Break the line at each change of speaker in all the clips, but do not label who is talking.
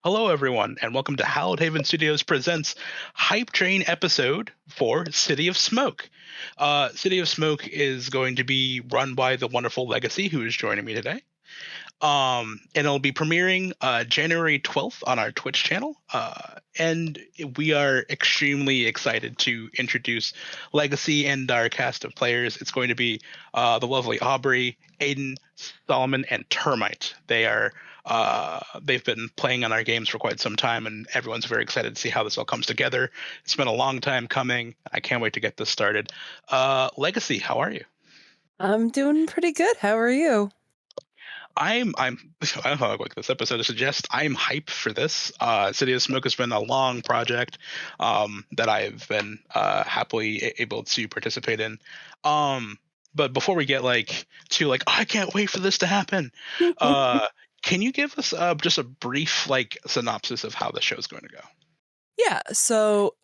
Hello, everyone, and welcome to Hallowed Haven Studios presents Hype Train episode for City of Smoke. City of Smoke is going to be run by the wonderful Legacy, who is joining me today. And it'll be premiering January 12th on our Twitch channel. And we are extremely excited to introduce Legacy and our cast of players. It's going to be the lovely Aubrey, Aiden, Solomon, and Termite. They've been playing on our games for quite some time, and everyone's very excited to see how this all comes together. It's been a long time coming. I can't wait to get this started. Legacy, how are you?
I'm doing pretty good. How are you?
I don't know like this episode suggests. I'm hyped for this. City of Smoke has been a long project that I've been happily able to participate in. But before we get I can't wait for this to happen. Can you give us just a brief synopsis of how the show's going to go?
Yeah. So,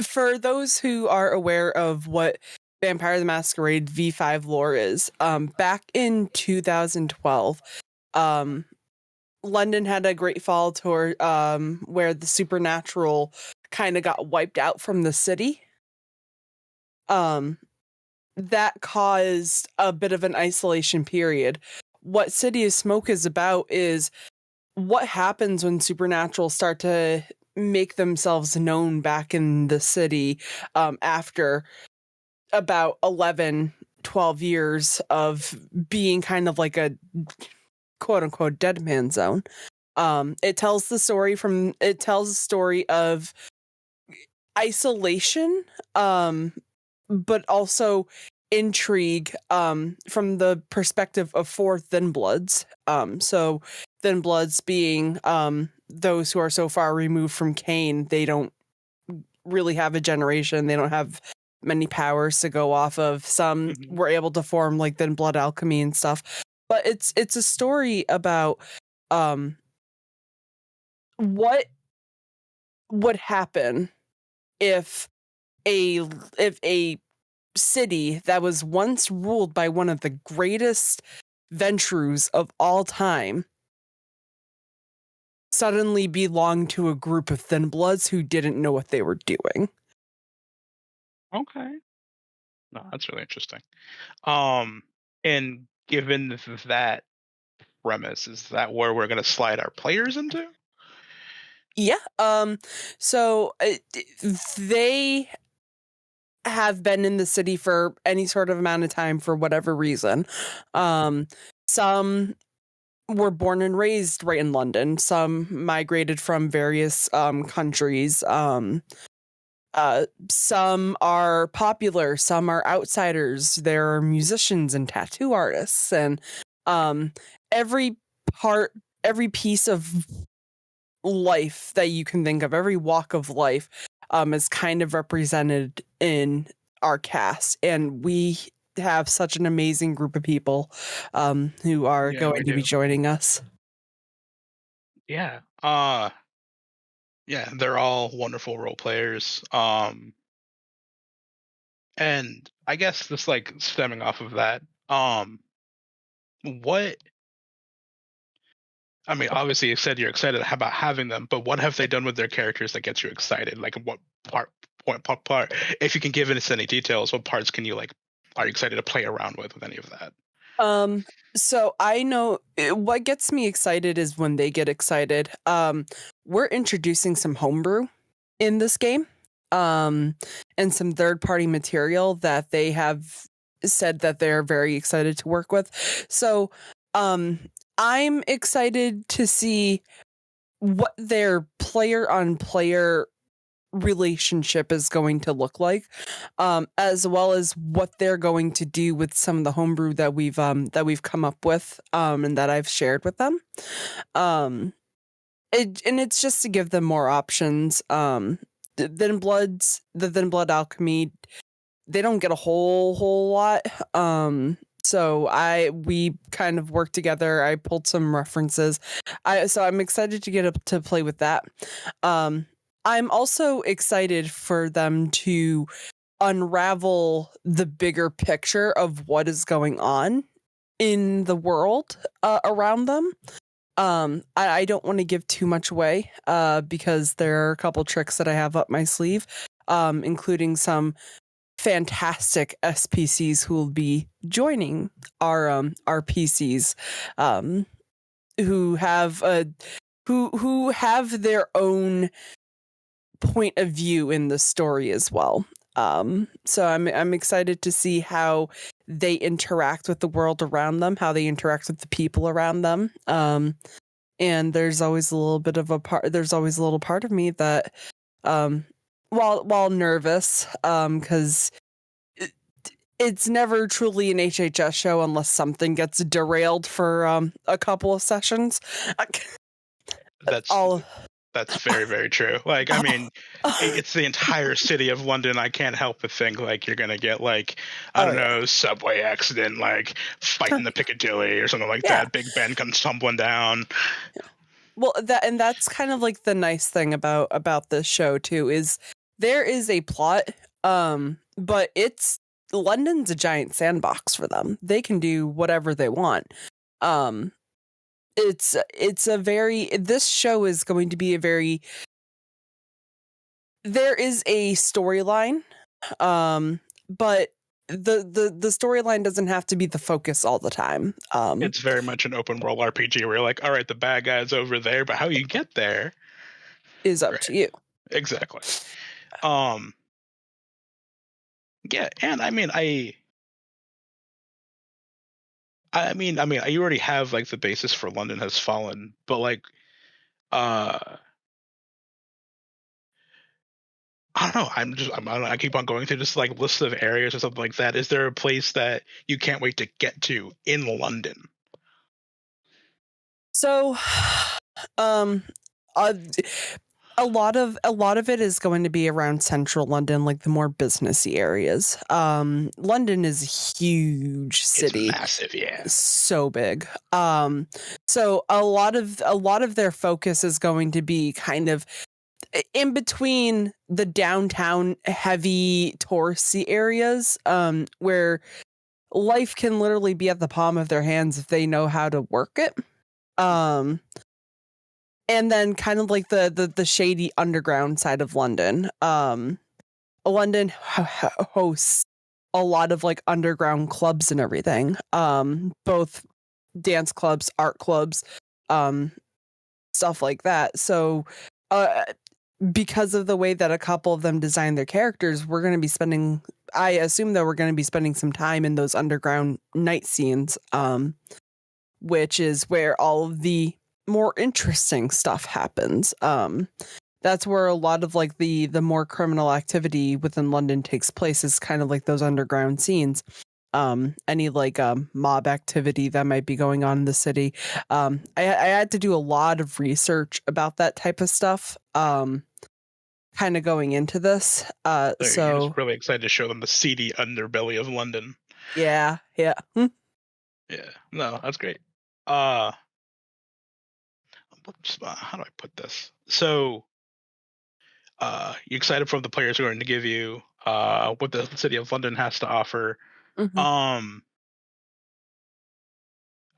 for those who are aware of what Vampire the Masquerade V5 lore is, back in 2012, London had a great fall tour where the supernatural kind of got wiped out from the city. That caused a bit of an isolation period. What City of Smoke is about is what happens when supernatural start to make themselves known back in the city after about 11-12 years of being kind of like a quote-unquote dead man zone. It tells the story of isolation, but also intrigue from the perspective of four Thin Bloods. So Thin Bloods being those who are so far removed from Cain, they don't really have a generation. They don't have many powers to go off of. Some were able to form like Thin Blood alchemy and stuff. But it's a story about what would happen if a city that was once ruled by one of the greatest Ventrus of all time suddenly belonged to a group of Thin Bloods who didn't know what they were doing.
Okay. No, that's really interesting. And given that premise, is that where we're going to slide our players into?
Yeah. So they have been in the city for any sort of amount of time for whatever reason. Some were born and raised right in London. Some migrated from various countries. Some are popular. Some are outsiders. There are musicians and tattoo artists, and every piece of life that you can think of, every walk of life, is kind of represented in our cast, and we have such an amazing group of people who are going to be joining us.
Yeah. Yeah, they're all wonderful role players. And I guess just stemming off of that, what I mean, obviously you said you're excited about having them, but what have they done with their characters that gets you excited? Like what part if you can give us any details, what parts are you excited to play around with any of that?
So I know what gets me excited is when they get excited. We're introducing some homebrew in this game, and some third-party material that they have said that they're very excited to work with. So, I'm excited to see what their player-on-player relationship is going to look like, as well as what they're going to do with some of the homebrew that we've come up with, and that I've shared with them. It's just to give them more options. The Thin Blood alchemy, they don't get a whole lot. So we kind of worked together. I pulled some references. So I'm excited to get up to play with that. I'm also excited for them to unravel the bigger picture of what is going on in the world around them. I don't want to give too much away, because there are a couple tricks that I have up my sleeve, including some fantastic SPCs who will be joining our PCs, who have who have their own point of view in the story as well. So I'm excited to see how they interact with the world around them, how they interact with the people around them. And there's always a little bit of a part. There's always a little part of me that, while nervous, because it's never truly an HHS show unless something gets derailed for a couple of sessions.
That's very, very true. Like, I mean, it's the entire city of London. I can't help but think, like, you're going to get, like, I don't know, subway accident, like, fighting the Piccadilly or something like that. Big Ben comes tumbling down.
Well, that's kind of like the nice thing about this show, too, is there is a plot, but London's a giant sandbox for them. They can do whatever they want. This show is going to be there is a storyline, but the storyline doesn't have to be the focus all the time.
It's very much an open world RPG where you're like, all right, the bad guy's over there, but how you get there
is up to you.
Exactly. Yeah, and I mean, you already have, like, the basis for London Has Fallen, but, like, I don't know. I keep on going through this, like, list of areas or something like that. Is there a place that you can't wait to get to in London?
So, a lot of it is going to be around central London, like the more businessy areas. London is a huge city.
It's massive, yeah.
So big. So a lot of their focus is going to be kind of in between the downtown heavy touristy areas, where life can literally be at the palm of their hands if they know how to work it. And then kind of like the shady underground side of London. London hosts a lot of like underground clubs and everything. Both dance clubs, art clubs, stuff like that. So, because of the way that a couple of them design their characters, I assume that we're going to be spending some time in those underground night scenes, which is where all of the more interesting stuff happens. That's where a lot of like the more criminal activity within London takes place, is kind of like those underground scenes. Any like mob activity that might be going on in the city. I had to do a lot of research about that type of stuff, kind of going into this. So
you're just really excited to show them the seedy underbelly of London.
Yeah.
Yeah, no, that's great. How do I put this? So, you're excited for what the players are going to give you, what the city of London has to offer.
Mm-hmm.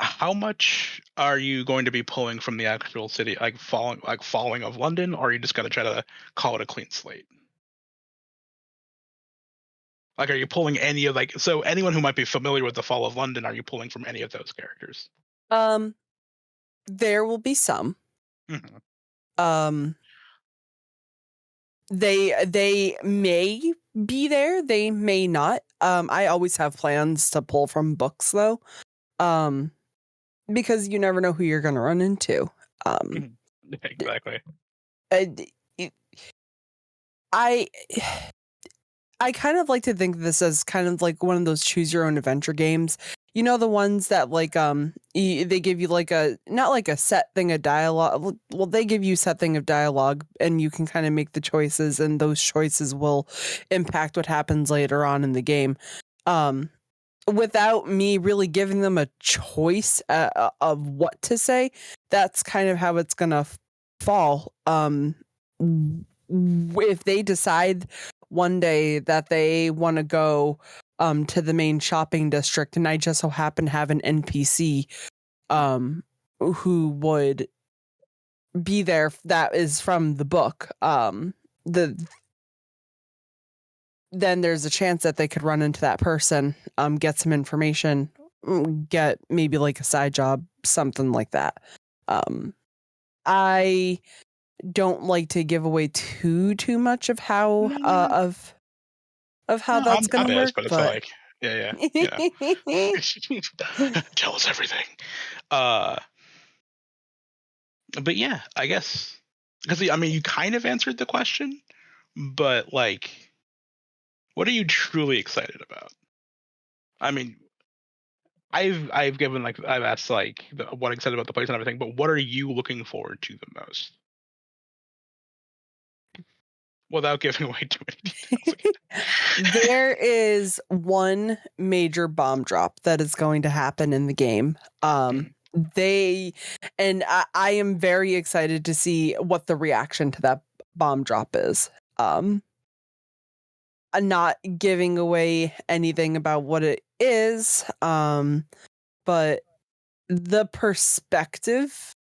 How much are you going to be pulling from the actual city, like falling of London, or are you just going to try to call it a clean slate? Like, are you pulling any of, like, so anyone who might be familiar with the Fall of London, are you pulling from any of those characters?
There will be some.
Mm-hmm.
They may be there, they may not. I always have plans to pull from books though. Because you never know who you're going to run into.
Exactly.
I kind of like to think of this as kind of like one of those choose your own adventure games. You know, the ones that like they give you like not like a set thing of dialogue. Well, they give you set thing of dialogue, and you can kind of make the choices, and those choices will impact what happens later on in the game. Without me really giving them a choice of what to say, that's kind of how it's gonna fall. If they decide one day that they want to go to the main shopping district, and I just so happen to have an NPC who would be there that is from the book, then there's a chance that they could run into that person, get some information, get maybe like a side job, something like that. I don't like to give away too much of how how that's going to work,
but it's like, yeah, tell us everything. But yeah, I guess because I mean, you kind of answered the question, but like, what are you truly excited about? I mean, I've asked like what I'm excited about the place and everything, but what are you looking forward to the most? Without giving away too many details.
There is one major bomb drop that is going to happen in the game. I am very excited to see what the reaction to that bomb drop is. I'm not giving away anything about what it is, but the perspective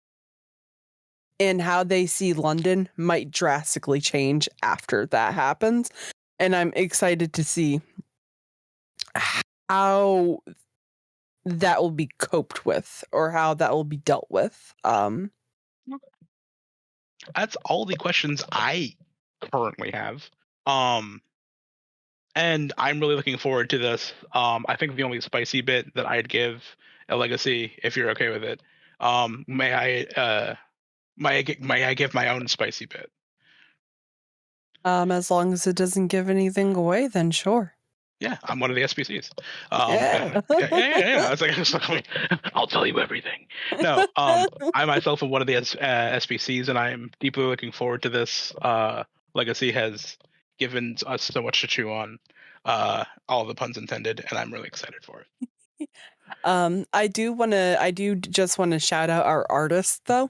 and how they see London might drastically change after that happens. And I'm excited to see how that will be coped with or how that will be dealt with.
That's all the questions I currently have. And I'm really looking forward to this. I think the only spicy bit that I'd give a legacy, if you're okay with it, may I give my own spicy bit?
As long as it doesn't give anything away, then sure.
Yeah, I'm one of the SPCs.
Yeah.
Yeah. I'll tell you everything. No, I myself am one of the SPCs, and I am deeply looking forward to this. Legacy has given us so much to chew on, all the puns intended, and I'm really excited for it.
I do just want to shout out our artist though.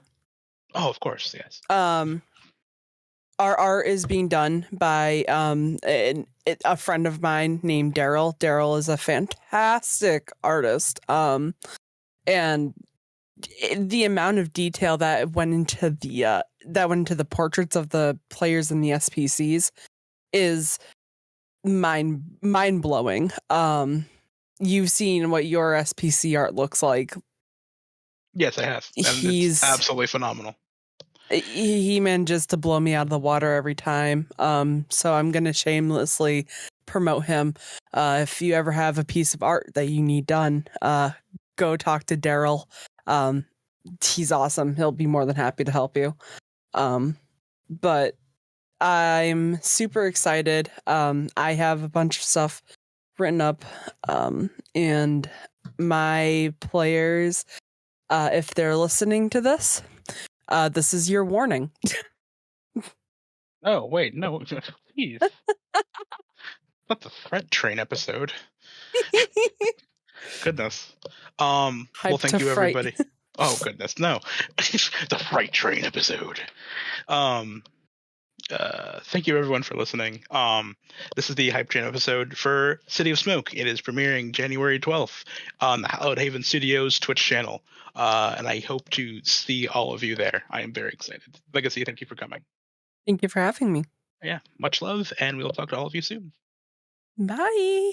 Oh, of course, yes.
Our art is being done by a friend of mine named Daryl. Daryl is a fantastic artist. And the amount of detail that went into the portraits of the players and the SPCs is mind blowing. You've seen what your SPC art looks like.
Yes, I have. And it's absolutely phenomenal.
He manages to blow me out of the water every time. So I'm going to shamelessly promote him. If you ever have a piece of art that you need done, go talk to Daryl. He's awesome. He'll be more than happy to help you. But I'm super excited. I have a bunch of stuff written up. And my players, if they're listening to this, this is your warning.
Oh, wait, no, please. Not the threat train episode. Goodness. Well, thank you, everybody. Oh, goodness, no. The fright train episode. Thank you, everyone, for listening. This is the Hype Train episode for City of Smoke. It is premiering January 12th on the Hallowed Haven Studios Twitch channel. And I hope to see all of you there. I am very excited. Legacy, thank you for coming.
Thank you for having me.
Yeah, much love, and we'll talk to all of you soon.
Bye.